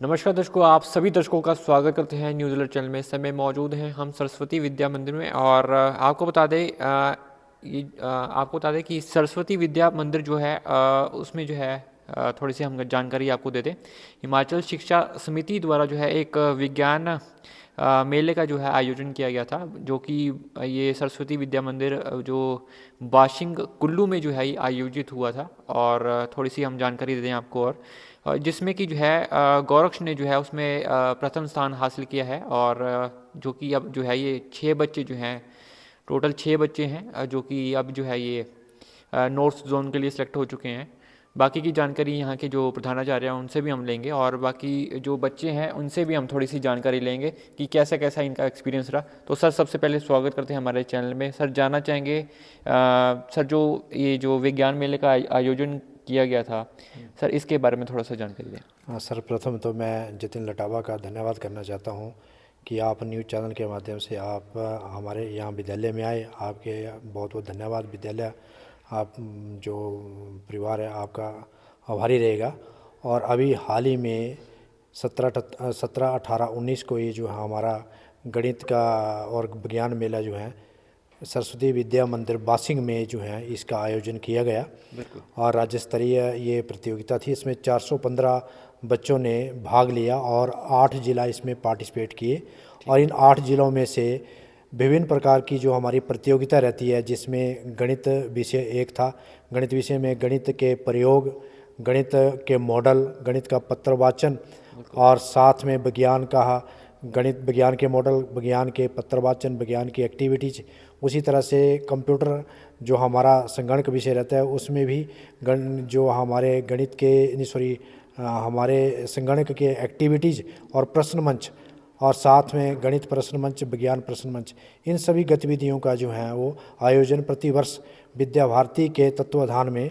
नमस्कार दर्शकों, आप सभी दर्शकों का स्वागत करते हैं न्यूज़ अलर्ट चैनल में। इस समय मौजूद हैं हम सरस्वती विद्या मंदिर में और आपको बता दें कि सरस्वती विद्या मंदिर जो है उसमें जो है थोड़ी सी हम जानकारी आपको दे दें। हिमाचल शिक्षा समिति द्वारा जो है एक विज्ञान मेले का जो है आयोजन किया गया था, जो कि ये सरस्वती विद्या मंदिर जो बाशिंग कुल्लू में जो है ये आयोजित हुआ था। और थोड़ी सी हम जानकारी दे दें आपको जिसमें कि जो है गौरक्ष ने जो है उसमें प्रथम स्थान हासिल किया है। और जो कि अब जो है ये 6 बच्चे जो हैं, टोटल 6 बच्चे हैं जो कि अब जो है ये नॉर्थ जोन के लिए सिलेक्ट हो चुके हैं। बाकी की जानकारी यहाँ के जो प्रधानाचार्य हैं उनसे भी हम लेंगे और बाकी जो बच्चे हैं उनसे भी हम थोड़ी सी जानकारी लेंगे कि कैसा कैसा इनका एक्सपीरियंस रहा। तो सर, सबसे पहले स्वागत करते हैं हमारे चैनल में। सर, जानना चाहेंगे सर, जो ये जो विज्ञान मेले का आयोजन किया गया था, सर इसके बारे में थोड़ा सा जानकारी दें। हाँ सर, प्रथम तो मैं जतिन लटावा का धन्यवाद करना चाहता हूँ कि आप न्यूज़ चैनल के माध्यम से आप हमारे यहाँ विद्यालय में आए। आपके बहुत बहुत धन्यवाद। विद्यालय आप जो परिवार है आपका आभारी रहेगा। और अभी हाल ही में 17, 18, 19 को ये जो हमारा गणित का और विज्ञान मेला जो है सरस्वती विद्या मंदिर बासिंग में जो है इसका आयोजन किया गया। बिल्कुल। और राज्य स्तरीय ये प्रतियोगिता थी। इसमें 415 बच्चों ने भाग लिया और 8 जिला इसमें पार्टिसिपेट किए। और इन 8 जिलों में से विभिन्न प्रकार की जो हमारी प्रतियोगिता रहती है, जिसमें गणित विषय एक था। गणित विषय में गणित के प्रयोग, गणित के मॉडल, गणित का पत्रवाचन और साथ में विज्ञान का गणित, विज्ञान के मॉडल, विज्ञान के पत्रवाचन, विज्ञान की एक्टिविटीज़। उसी तरह से कंप्यूटर जो हमारा संगणक विषय रहता है उसमें भी जो हमारे गणित के हमारे संगणक के एक्टिविटीज़ और प्रश्न मंच, और साथ में गणित प्रश्न मंच, विज्ञान प्रश्न मंच, इन सभी गतिविधियों का जो है वो आयोजन प्रतिवर्ष विद्या भारती के तत्वाधान में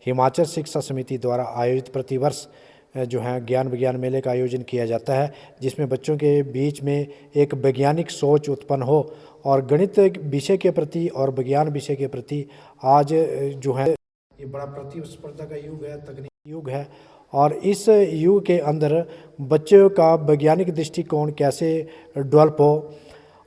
हिमाचल शिक्षा समिति द्वारा आयोजित प्रतिवर्ष जो है ज्ञान विज्ञान मेले का आयोजन किया जाता है, जिसमें बच्चों के बीच में एक वैज्ञानिक सोच उत्पन्न हो और गणित विषय के प्रति और विज्ञान विषय के प्रति आज जो है ये बड़ा प्रतिस्पर्धा का युग है, तकनीकी युग है। और इस युग के अंदर बच्चों का वैज्ञानिक दृष्टिकोण कैसे डेवलप हो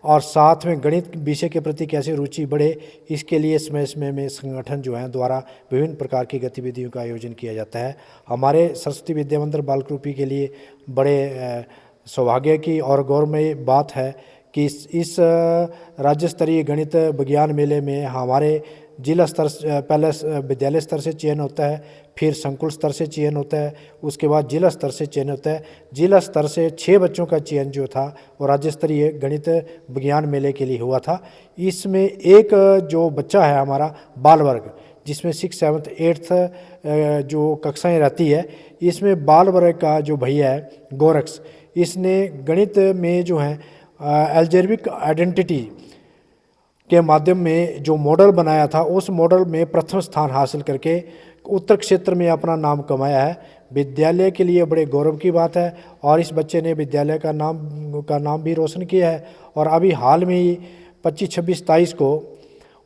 और साथ में गणित विषय के प्रति कैसे रुचि बढ़े, इसके लिए समय समय में संगठन जो है द्वारा विभिन्न प्रकार की गतिविधियों का आयोजन किया जाता है। हमारे सरस्वती विद्या मंदिर बालकृपी के लिए बड़े सौभाग्य की और गौरवमय बात है कि इस राज्य स्तरीय गणित विज्ञान मेले में हमारे जिला स्तर पहले विद्यालय स्तर से चयन होता है, फिर संकुल स्तर से चयन होता है, उसके बाद जिला स्तर से चयन होता है। जिला स्तर से 6 बच्चों का चयन जो था वो राज्य स्तरीय गणित विज्ञान मेले के लिए हुआ था। इसमें एक जो बच्चा है हमारा बाल वर्ग, जिसमें 6, 7, 8 जो कक्षाएं रहती है, इसमें बाल वर्ग का जो भैया है गोरक्ष, इसने गणित में जो है एल्जेब्रिक आइडेंटिटी के माध्यम में जो मॉडल बनाया था, उस मॉडल में प्रथम स्थान हासिल करके उत्तर क्षेत्र में अपना नाम कमाया है। विद्यालय के लिए बड़े गौरव की बात है और इस बच्चे ने विद्यालय का नाम भी रोशन किया है। और अभी हाल में ही 25, 26, 27 को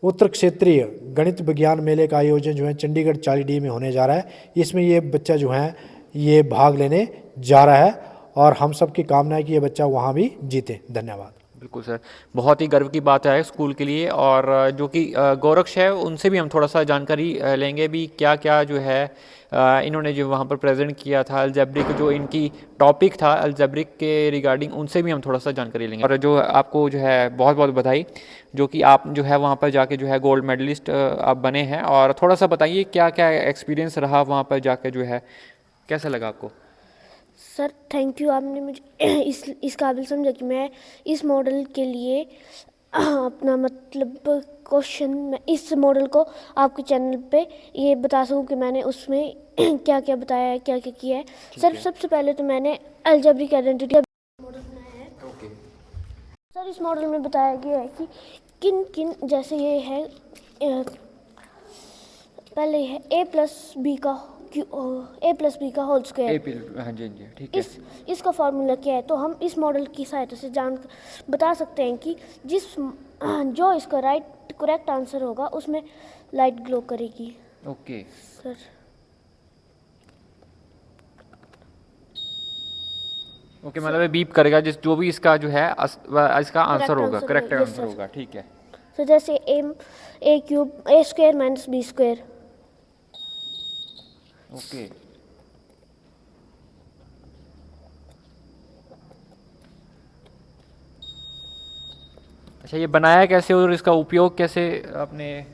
उत्तर क्षेत्रीय गणित विज्ञान मेले का आयोजन जो है चंडीगढ़ 40D में होने जा रहा है। इसमें ये बच्चा जो है ये भाग लेने जा रहा है और हम सब की कामना है कि ये बच्चा वहाँ भी जीते। धन्यवाद। बिल्कुल सर, बहुत ही गर्व की बात है स्कूल के लिए। और जो कि गौरक्ष है उनसे भी हम थोड़ा सा जानकारी लेंगे भी, क्या क्या जो है इन्होंने जो वहाँ पर प्रेजेंट किया था अलजेब्रिक, जो इनकी टॉपिक था अलजेब्रिक के रिगार्डिंग, उनसे भी हम थोड़ा सा जानकारी लेंगे। और जो आपको जो है बहुत बहुत बधाई, जो कि आप जो है वहाँ पर जाके जो है गोल्ड मेडलिस्ट आप बने हैं। और थोड़ा सा बताइए क्या क्या एक्सपीरियंस रहा वहाँ पर जाकर, जो है कैसा लगा आपको? सर थैंक यू, आपने मुझे इस काबिल समझा कि मैं इस मॉडल के लिए अपना मतलब क्वेश्चन, मैं इस मॉडल को आपके चैनल पे ये बता सकूं कि मैंने उसमें क्या क्या बताया है, क्या क्या किया है। सर सबसे पहले तो मैंने अलजेब्रिक आइडेंटिटी मॉडल बनाया है। ओके। सर इस मॉडल में बताया गया है कि किन किन, जैसे ये है पहले है a+b का होल स्क्वायर। हाँ जी, हाँ जी, ठीक है। इसका फार्मूला क्या है, तो हम इस मॉडल की सहायता से बता सकते हैं कि जो इसका करेक्ट आंसर होगा उसमें लाइट ग्लो करेगी। ओके सर ओके, मतलब ये बीप करेगा जिस जो भी इसका जो है इसका आंसर होगा, आंसर करेक्ट होगा, yes, आंसर sir. होगा, ठीक है। तो जैसे A cube A square minus B square. Okay, अच्छा ये बनाया कैसे और इसका उपयोग कैसे आपने,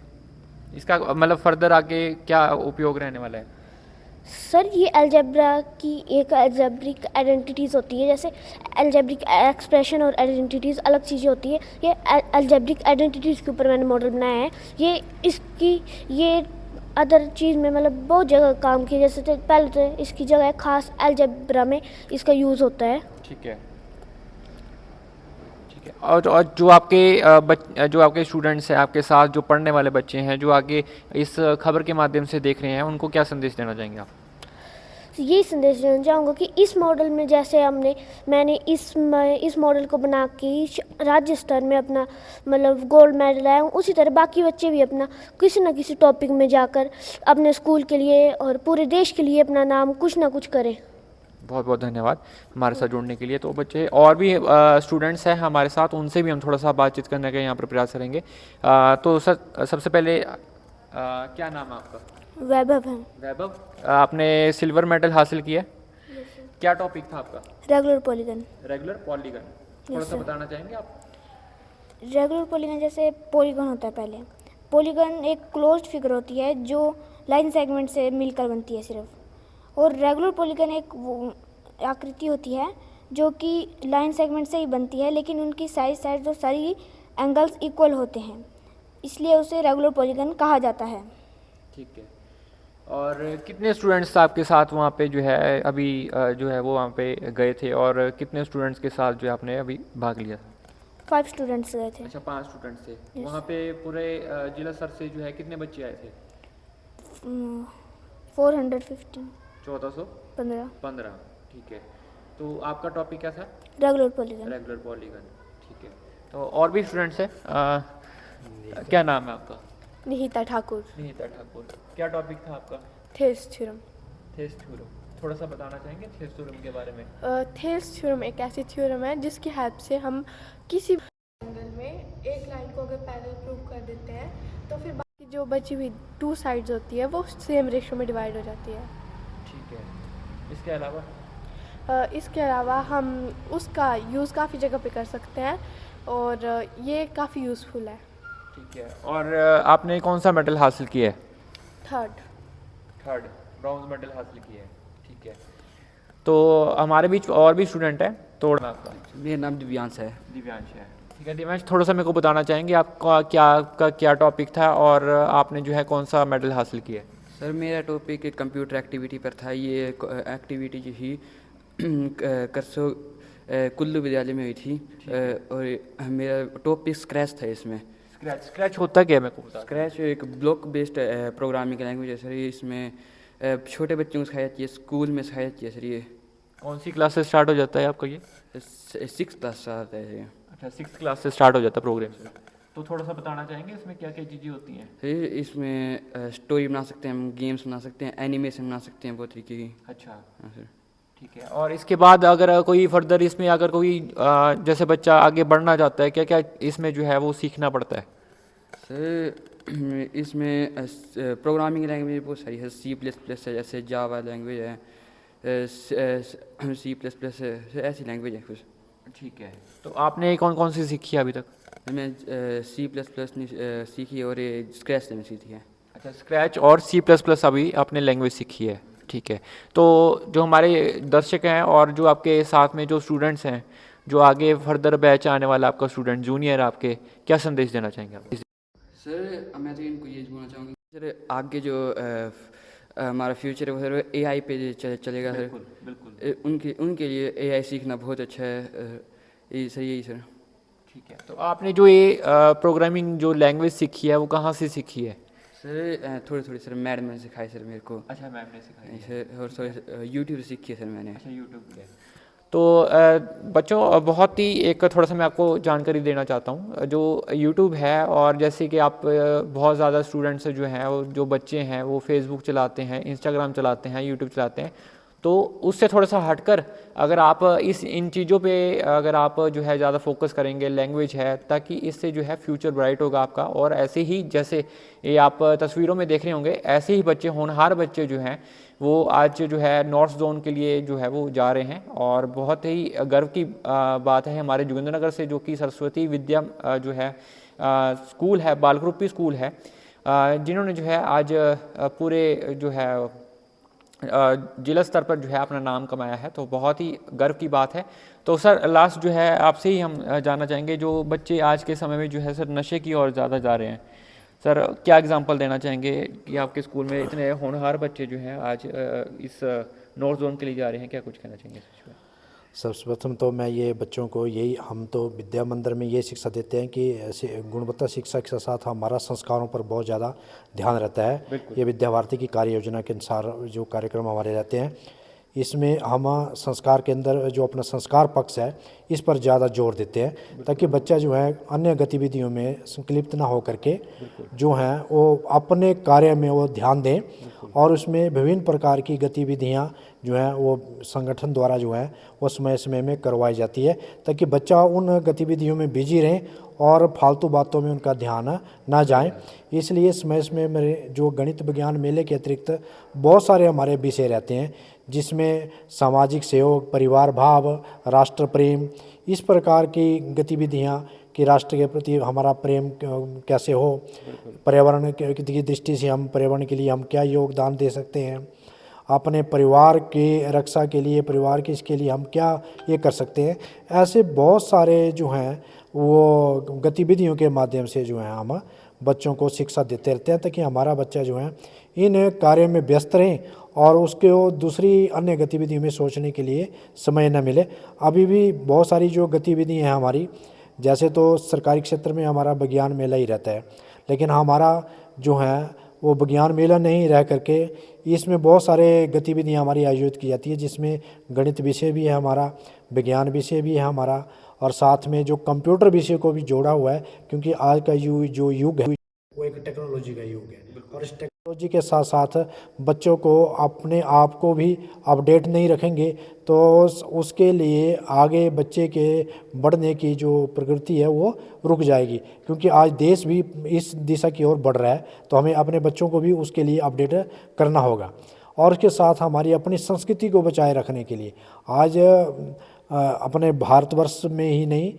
इसका मतलब फर्दर आगे क्या उपयोग रहने वाला है? सर ये अलजेब्रा की एक अलजेब्रिक आइडेंटिटीज़ होती है, जैसे अलजेब्रिक एक्सप्रेशन और आइडेंटिटीज़ अलग चीज़ें होती है। ये अलजेब्रिक आइडेंटिटीज़ के ऊपर मैंने मॉडल बनाया है। ये अदर चीज़ में मतलब बहुत जगह काम की, जैसे तो पहले तो इसकी जगह खास अलजेब्रा में इसका यूज़ होता है। ठीक है, ठीक है। और जो आपके स्टूडेंट्स हैं, आपके साथ जो पढ़ने वाले बच्चे हैं, जो आगे इस खबर के माध्यम से देख रहे हैं, उनको क्या संदेश देना चाहेंगे आप? यही संदेश देना चाहूँगा कि इस मॉडल में जैसे मैंने इस मॉडल को बना के राज्य स्तर में अपना मतलब गोल्ड मेडल लाया हूँ, उसी तरह बाकी बच्चे भी अपना किसी न किसी टॉपिक में जाकर अपने स्कूल के लिए और पूरे देश के लिए अपना नाम कुछ ना कुछ करें। बहुत बहुत धन्यवाद हमारे साथ जुड़ने के लिए। तो बच्चे और भी स्टूडेंट्स हैं हमारे साथ, उनसे भी हम थोड़ा सा बातचीत करने का यहाँ पर प्रयास करेंगे। तो सर सबसे पहले क्या नाम है आपका? वैभव है। वैभव, आपने सिल्वर मेडल हासिल किया, क्या टॉपिक था आपका? Regular polygon. रेगुलर पॉलीगन, थोड़ा सा बताना चाहेंगे आप? रेगुलर पॉलीगन जैसे पॉलीगन होता है, पहले पॉलीगन एक क्लोज्ड फिगर होती है जो लाइन सेगमेंट से मिलकर बनती है सिर्फ, और रेगुलर पॉलीगन एक वो आकृति होती है जो कि लाइन सेगमेंट से ही बनती है, लेकिन उनकी साइज और सारी एंगल्स इक्वल होते हैं, इसलिए उसे रेगुलर पॉलीगन कहा जाता है। ठीक है। और कितने स्टूडेंट्स आपके साथ वहाँ पे जो है अभी जो है वो वहाँ पे गए थे, और कितने स्टूडेंट्स के साथ जो है आपने अभी भाग लिया था? 5 स्टूडेंट्स गए थे। अच्छा, 5 स्टूडेंट्स थे वहाँ पे। पूरे जिला स्तर से जो है कितने बच्चे आए थे? 415 1415। ठीक है। तो आपका टॉपिक क्या था? Regular polygon. रेगुलर पॉलीगन, ठीक है। तो और भी स्टूडेंट्स हैं, क्या नाम है आपका? निहिता ठाकुर। निहिता ठाकुर, क्या टॉपिक था आपका? Thales theorem. थेल्स थ्योरम, थोड़ा सा बताना चाहेंगे थेल्स थ्योरम के बारे में? थेल्स थ्योरम एक ऐसी थ्योरम है जिसकी हेल्प से हम किसी एंगल में एक लाइन को अगर पैरेलल प्रूव कर देते हैं तो फिर बाकी जो बची हुई 2 साइड्स होती है वो सेम रेशो में डिवाइड हो जाती है। ठीक है। इसके अलावा इसके अलावा हम उसका यूज़ काफ़ी जगह पे कर सकते हैं और ये काफ़ी यूज़फुल है। ठीक है। और आपने कौन सा मेडल हासिल किया है? थर्ड ब्रॉन्ज मेडल हासिल किया है, ठीक है। तो हमारे बीच और भी स्टूडेंट हैं, तो आपका? मेरा नाम दिव्यांश है। दिव्यांश है, ठीक है। दिव्यांश, थोड़ा सा मेरे को बताना चाहेंगे आपका क्या टॉपिक था और आपने जो है कौन सा मेडल हासिल किया है? सर मेरा टॉपिक कंप्यूटर एक्टिविटी पर था। ये एक्टिविटी जो ही करसो कुल्लू विद्यालय में हुई थी, और मेरा टॉपिक स्क्रैच था इसमें। स्क्रैच होता क्या है मेरे को बता? स्क्रैच एक ब्लॉक बेस्ड प्रोग्रामिंग लैंग्वेज है सर। इसमें छोटे बच्चों को सिखाया जाती है, स्कूल में सिखाया जाती है सर। ये कौन सी क्लास से स्टार्ट हो जाता है आपका ये? 6th क्लास से आता है ये। अच्छा, 6th क्लास से स्टार्ट हो जाता है प्रोग्राम से। तो थोड़ा सा बताना चाहेंगे इसमें क्या क्या चीज़ें होती हैं? सर इसमें स्टोरी बना सकते हैं हम, गेम्स बना सकते हैं, एनिमेशन बना सकते हैं, बहुत तरीके की। अच्छा, हाँ सर। ठीक है। और इसके बाद अगर कोई फर्दर इसमें अगर कोई जैसे बच्चा आगे बढ़ना चाहता है, क्या क्या इसमें जो है वो सीखना पड़ता है? सर इसमें प्रोग्रामिंग लैंग्वेज बहुत सारी है। C++ है, जैसे जावा लैंग्वेज है, C++ है, ऐसी लैंग्वेज है कुछ। ठीक है। तो आपने कौन कौन सी सीखी है अभी तक? मैं C++ सीखी और ये स्क्रैच में सीखी है। अच्छा, स्क्रैच और C++ अभी आपने लैंग्वेज सीखी है, ठीक है। तो जो हमारे दर्शक हैं और जो आपके साथ में जो स्टूडेंट्स हैं, जो आगे फर्दर बैच आने वाला आपका स्टूडेंट जूनियर आपके, क्या संदेश देना चाहेंगे आप? सर मैं तो इनको ये बोलना चाहूँगा सर, आगे जो हमारा फ्यूचर है वो सर AI पे चलेगा सर। बिल्कुल बिल्कुल। उनके लिए AI सीखना बहुत अच्छा है। ये सर, यही सर। ठीक है। तो आपने जो ये प्रोग्रामिंग जो लैंग्वेज सीखी है वो कहाँ से सीखी है? सर थोड़ी थोड़ी सर मैडम ने सिखाई सर मेरे को। अच्छा, मैम ने सिखाई है। सर और सर यूट्यूब से सीखी है सर मैंने। अच्छा, यूट्यूब पे। तो बच्चों, बहुत ही एक थोड़ा सा मैं आपको जानकारी देना चाहता हूँ। जो यूट्यूब है, और जैसे कि आप बहुत ज़्यादा स्टूडेंट्स जो हैं, वो जो बच्चे हैं वो फेसबुक चलाते हैं, इंस्टाग्राम चलाते हैं, यूट्यूब चलाते हैं, तो उससे थोड़ा सा हटकर अगर आप इन चीज़ों पे अगर आप जो है ज़्यादा फोकस करेंगे, लैंग्वेज है, ताकि इससे जो है फ्यूचर ब्राइट होगा आपका। और ऐसे ही जैसे ये आप तस्वीरों में देख रहे होंगे, ऐसे ही बच्चे, होनहार बच्चे जो हैं वो आज जो है नॉर्थ जोन के लिए जो है वो जा रहे हैं। और बहुत ही गर्व की बात है हमारे जोगिंद्रनगर से, जो कि सरस्वती विद्या जो है स्कूल है, बालकृपी स्कूल है, जिन्होंने जो है आज पूरे जो है जिला स्तर पर जो है अपना नाम कमाया है। तो बहुत ही गर्व की बात है। तो सर लास्ट जो है आपसे ही हम जानना चाहेंगे, जो बच्चे आज के समय में जो है सर नशे की ओर ज़्यादा जा रहे हैं, सर क्या एग्जांपल देना चाहेंगे कि आपके स्कूल में इतने होनहार बच्चे जो हैं आज इस नॉर्थ जोन के लिए जा रहे हैं, क्या कुछ कहना चाहेंगे इस विषय में? सबसे प्रथम तो मैं ये बच्चों को यही, हम तो विद्या मंदिर में ये शिक्षा देते हैं कि ऐसे गुणवत्ता शिक्षा के साथ हमारा संस्कारों पर बहुत ज़्यादा ध्यान रहता है। ये विद्या भारती की कार्य योजना के अनुसार जो कार्यक्रम हमारे रहते हैं, इसमें हम संस्कार के अंदर जो अपना संस्कार पक्ष है इस पर ज़्यादा जोर देते हैं, ताकि बच्चा जो है अन्य गतिविधियों में संकलिप्त ना हो करके जो है वो अपने कार्य में वो ध्यान दें। और उसमें विभिन्न प्रकार की गतिविधियां जो हैं वो संगठन द्वारा जो है वो समय समय में करवाई जाती है, ताकि बच्चा उन गतिविधियों में बिजी रहें और फालतू बातों में उनका ध्यान ना जाए। इसलिए समय समय में जो गणित विज्ञान मेले के अतिरिक्त बहुत सारे हमारे विषय रहते हैं, जिसमें सामाजिक सहयोग, परिवार भाव, राष्ट्र प्रेम, इस प्रकार की गतिविधियां कि राष्ट्र के प्रति हमारा प्रेम कैसे हो, पर्यावरण की दृष्टि से हम पर्यावरण के लिए हम क्या योगदान दे सकते हैं, अपने परिवार के रक्षा के लिए, परिवार के इसके लिए हम क्या ये कर सकते हैं। ऐसे बहुत सारे जो हैं वो गतिविधियों के माध्यम से जो है हम बच्चों को शिक्षा देते रहते हैं, ताकि हमारा बच्चा जो है इन कार्यों में व्यस्त रहें और उसके वो दूसरी अन्य गतिविधियों में सोचने के लिए समय न मिले। अभी भी बहुत सारी जो गतिविधि हैं हमारी, जैसे तो सरकारी क्षेत्र में हमारा विज्ञान मेला ही रहता है, लेकिन हमारा जो है वो विज्ञान मेला नहीं रह करके इसमें बहुत सारे गतिविधियां हमारी आयोजित की जाती है, जिसमें गणित विषय भी है हमारा, विज्ञान विषय भी है हमारा, और साथ में जो कंप्यूटर विषय को भी जोड़ा हुआ है, क्योंकि आज का जो युग है वो एक टेक्नोलॉजी का युग है। और इस टेक्नोलॉजी के साथ साथ बच्चों को अपने आप को भी अपडेट नहीं रखेंगे तो उसके लिए आगे बच्चे के बढ़ने की जो प्रगति है वो रुक जाएगी, क्योंकि आज देश भी इस दिशा की ओर बढ़ रहा है। तो हमें अपने बच्चों को भी उसके लिए अपडेट करना होगा। और उसके साथ हमारी अपनी संस्कृति को बचाए रखने के लिए आज अपने भारतवर्ष में ही नहीं,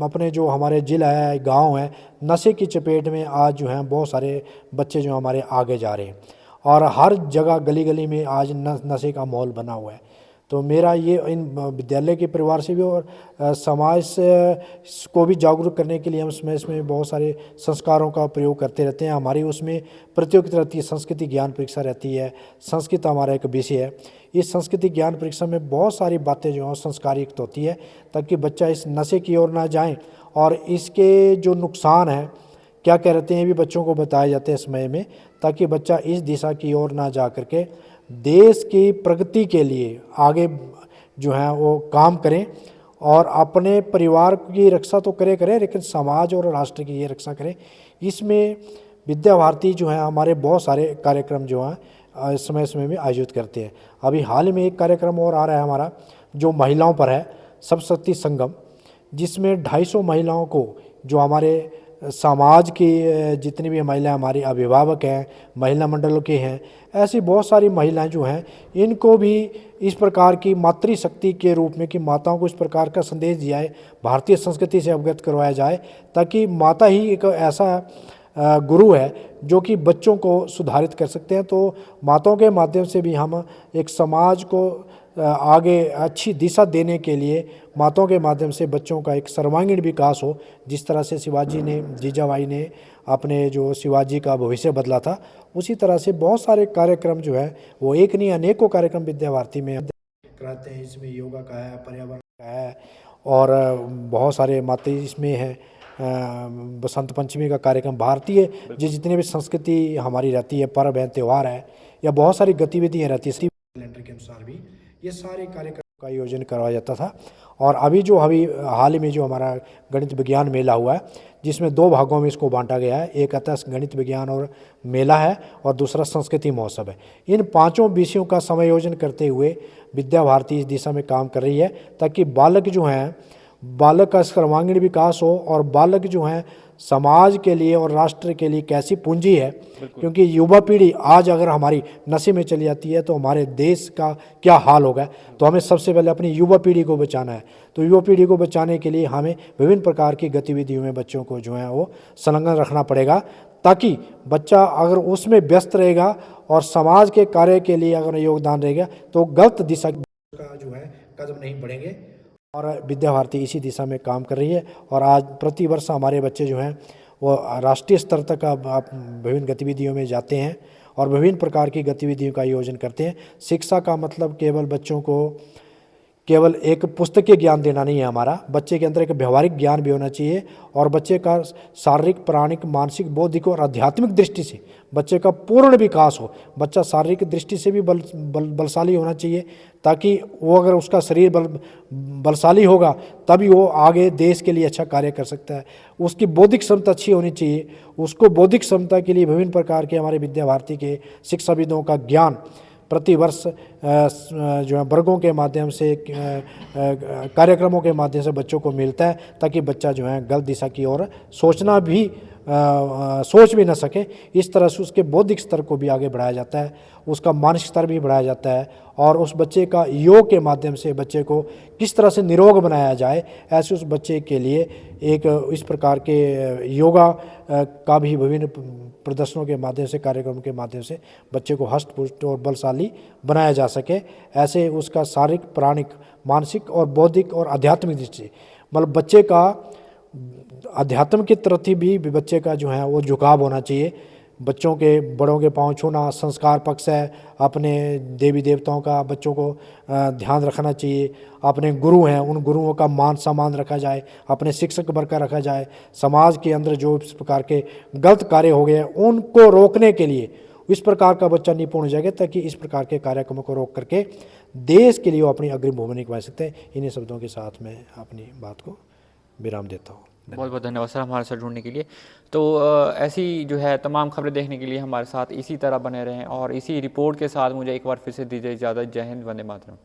अपने जो हमारे जिला है, गांव है, नशे की चपेट में आज जो हैं बहुत सारे बच्चे जो हमारे आगे जा रहे हैं, और हर जगह गली गली में आज नशे का माहौल बना हुआ है। तो मेरा ये इन विद्यालय के परिवार से भी और समाज को भी जागरूक करने के लिए हम इसमें बहुत सारे संस्कारों का प्रयोग करते रहते हैं। हमारी उसमें प्रतियोगिता रहती है, संस्कृति ज्ञान परीक्षा रहती है, संस्कृत हमारा एक विषय है। इस संस्कृति ज्ञान परीक्षा में बहुत सारी बातें जो हैं संस्कारित होती है, ताकि बच्चा इस नशे की ओर ना जाए और इसके जो नुकसान है क्या कहते हैं भी बच्चों को बताए जाते हैं समय में, ताकि बच्चा इस दिशा की ओर ना जा करके देश की प्रगति के लिए आगे जो है वो काम करें और अपने परिवार की रक्षा तो करें लेकिन समाज और राष्ट्र की ये रक्षा करें। इसमें विद्या भारती जो है हमारे बहुत सारे कार्यक्रम जो हैं समय समय में आयोजित करते हैं। अभी हाल में एक कार्यक्रम और आ रहा है हमारा जो महिलाओं पर है, सप्तशक्ति संगम, जिसमें 250 महिलाओं को जो हमारे समाज की जितनी भी महिलाएं हमारी अभिभावक हैं, महिला मंडलों के हैं, ऐसी बहुत सारी महिलाएं जो हैं इनको भी इस प्रकार की मातृशक्ति के रूप में कि माताओं को इस प्रकार का संदेश दिया है, भारतीय संस्कृति से अवगत करवाया जाए, ताकि माता ही एक ऐसा गुरु है जो कि बच्चों को सुधारित कर सकते हैं। तो माताओं के माध्यम से भी हम एक समाज को आगे अच्छी दिशा देने के लिए माताओं के माध्यम से बच्चों का एक सर्वांगीण विकास हो, जिस तरह से शिवाजी ने, जीजाबाई ने अपने जो शिवाजी का भविष्य बदला था, उसी तरह से बहुत सारे कार्यक्रम जो है वो एक नहीं अनेकों कार्यक्रम विद्या भारती में कराते हैं। इसमें योगा का है, पर्यावरण का है, और बहुत सारे माते इसमें है, बसंत पंचमी का कार्यक्रम, भारतीय जितने भी संस्कृति हमारी रहती है, पर्व है, त्यौहार है, या बहुत सारी गतिविधियाँ रहती है कैलेंडर के अनुसार भी, ये सारे कार्यक्रम का आयोजन करवाया जाता था। और अभी हाल ही में जो हमारा गणित विज्ञान मेला हुआ है, जिसमें 2 भागों में इसको बांटा गया है। एक अतः गणित विज्ञान और मेला है और दूसरा संस्कृति महोत्सव है। इन 5 विषयों का समायोजन करते हुए विद्या भारती इस दिशा में काम कर रही है, ताकि बालक जो हैं, बालक का सर्वांगीण विकास हो और बालक जो हैं समाज के लिए और राष्ट्र के लिए कैसी पूंजी है। क्योंकि युवा पीढ़ी आज अगर हमारी नशे में चली जाती है तो हमारे देश का क्या हाल होगा। तो हमें सबसे पहले अपनी युवा पीढ़ी को बचाना है। तो युवा पीढ़ी को बचाने के लिए हमें विभिन्न प्रकार की गतिविधियों में बच्चों को जो है वो संलग्न रखना पड़ेगा, ताकि बच्चा अगर उसमें व्यस्त रहेगा और समाज के कार्य के लिए अगर योगदान रहेगा तो गलत दिशा का जो है कदम नहीं बढ़ेंगे। और विद्या भारती इसी दिशा में काम कर रही है। और आज प्रतिवर्ष हमारे बच्चे जो हैं वो राष्ट्रीय स्तर तक आप विभिन्न गतिविधियों में जाते हैं और विभिन्न प्रकार की गतिविधियों का आयोजन करते हैं। शिक्षा का मतलब केवल बच्चों को केवल एक पुस्तकीय ज्ञान देना नहीं है हमारा, बच्चे के अंदर एक व्यवहारिक ज्ञान भी होना चाहिए। और बच्चे का शारीरिक, प्राणिक, मानसिक, बौद्धिक और आध्यात्मिक दृष्टि से बच्चे का पूर्ण विकास हो। बच्चा शारीरिक दृष्टि से भी बलशाली होना चाहिए, ताकि वो अगर उसका शरीर बलशाली होगा तभी वो आगे देश के लिए अच्छा कार्य कर सकता है। उसकी बौद्धिक क्षमता अच्छी होनी चाहिए। उसको बौद्धिक क्षमता के लिए विभिन्न प्रकार के हमारे विद्या भारती के शिक्षाविदों का ज्ञान प्रतिवर्ष जो है वर्गों के माध्यम से, कार्यक्रमों के माध्यम से बच्चों को मिलता है, ताकि बच्चा जो है गलत दिशा की ओर सोच भी ना सके। इस तरह से उसके बौद्धिक स्तर को भी आगे बढ़ाया जाता है, उसका मानसिक स्तर भी बढ़ाया जाता है। और उस बच्चे का योग के माध्यम से बच्चे को किस तरह से निरोग बनाया जाए, ऐसे उस बच्चे के लिए एक इस प्रकार के योगा का भी विभिन्न प्रदर्शनों के माध्यम से, कार्यक्रम के माध्यम से बच्चे को हष्ट पुष्ट और बलशाली बनाया जा सके। ऐसे उसका शारीरिक, प्राणिक, मानसिक और बौद्धिक और आध्यात्मिक दृष्टि से, मतलब बच्चे का अध्यात्म की तरफ भी बच्चे का जो है वो झुकाव होना चाहिए। बच्चों के बड़ों के पांव छूना संस्कार पक्ष है। अपने देवी देवताओं का बच्चों को ध्यान रखना चाहिए। अपने गुरु हैं, उन गुरुओं का मान सम्मान रखा जाए। अपने शिक्षक बरकरार रखा जाए। समाज के अंदर जो इस प्रकार के गलत कार्य हो गए उनको रोकने के लिए इस प्रकार का बच्चा निपुण हो जाएगा, ताकि इस प्रकार के कार्यक्रमों को रोक करके देश के लिए वो अपनी अग्रिम भूमिका निभा सकते हैं। इन्हीं शब्दों के साथ मैं अपनी बात को विराम देता हूँ। बहुत बहुत धन्यवाद सर हमारे साथ जुड़ने के लिए। तो ऐसी जो है तमाम खबरें देखने के लिए हमारे साथ इसी तरह बने रहें और इसी रिपोर्ट के साथ मुझे एक बार फिर से दीजिए इजाज़त। जय हिंद, वंदे मातरम।